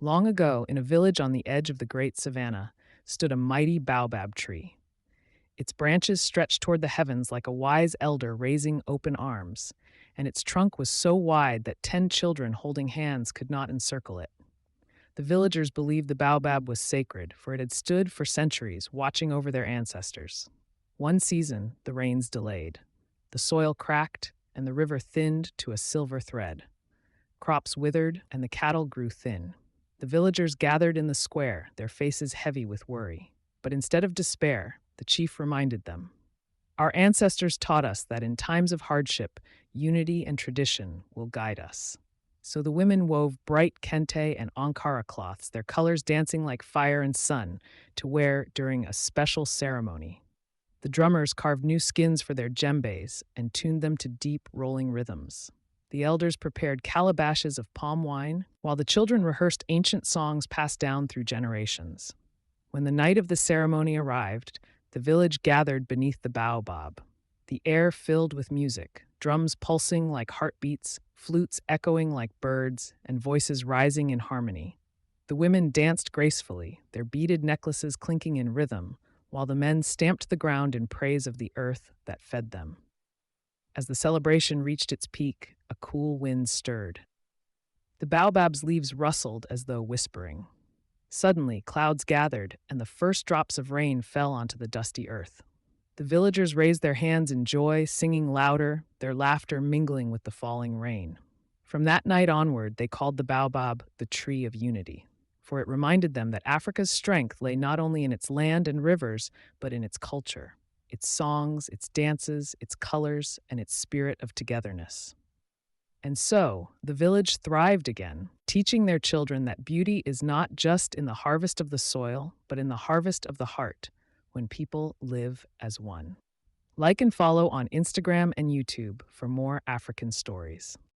Long ago, in a village on the edge of the great savannah, stood a mighty baobab tree. Its branches stretched toward the heavens like a wise elder raising open arms, and its trunk was so wide that 10 children holding hands could not encircle it. The villagers believed the baobab was sacred, for it had stood for centuries, watching over their ancestors. One season, the rains delayed. The soil cracked, and the river thinned to a silver thread. Crops withered, and the cattle grew thin. The villagers gathered in the square, their faces heavy with worry. But instead of despair, the chief reminded them. Our ancestors taught us that in times of hardship, unity and tradition will guide us. So the women wove bright kente and ankara cloths, their colors dancing like fire and sun, to wear during a special ceremony. The drummers carved new skins for their djembes and tuned them to deep, rolling rhythms. The elders prepared calabashes of palm wine, while the children rehearsed ancient songs passed down through generations. When the night of the ceremony arrived, the village gathered beneath the baobab. The air filled with music, drums pulsing like heartbeats, flutes echoing like birds, and voices rising in harmony. The women danced gracefully, their beaded necklaces clinking in rhythm, while the men stamped the ground in praise of the earth that fed them. As the celebration reached its peak, a cool wind stirred. The baobab's leaves rustled as though whispering. Suddenly, clouds gathered, and the first drops of rain fell onto the dusty earth. The villagers raised their hands in joy, singing louder, their laughter mingling with the falling rain. From that night onward, they called the baobab the Tree of Unity, for it reminded them that Africa's strength lay not only in its land and rivers, but in its culture, its songs, its dances, its colors, and its spirit of togetherness. And so, the village thrived again, teaching their children that beauty is not just in the harvest of the soil, but in the harvest of the heart, when people live as one. Like and follow on Instagram and YouTube for more African stories.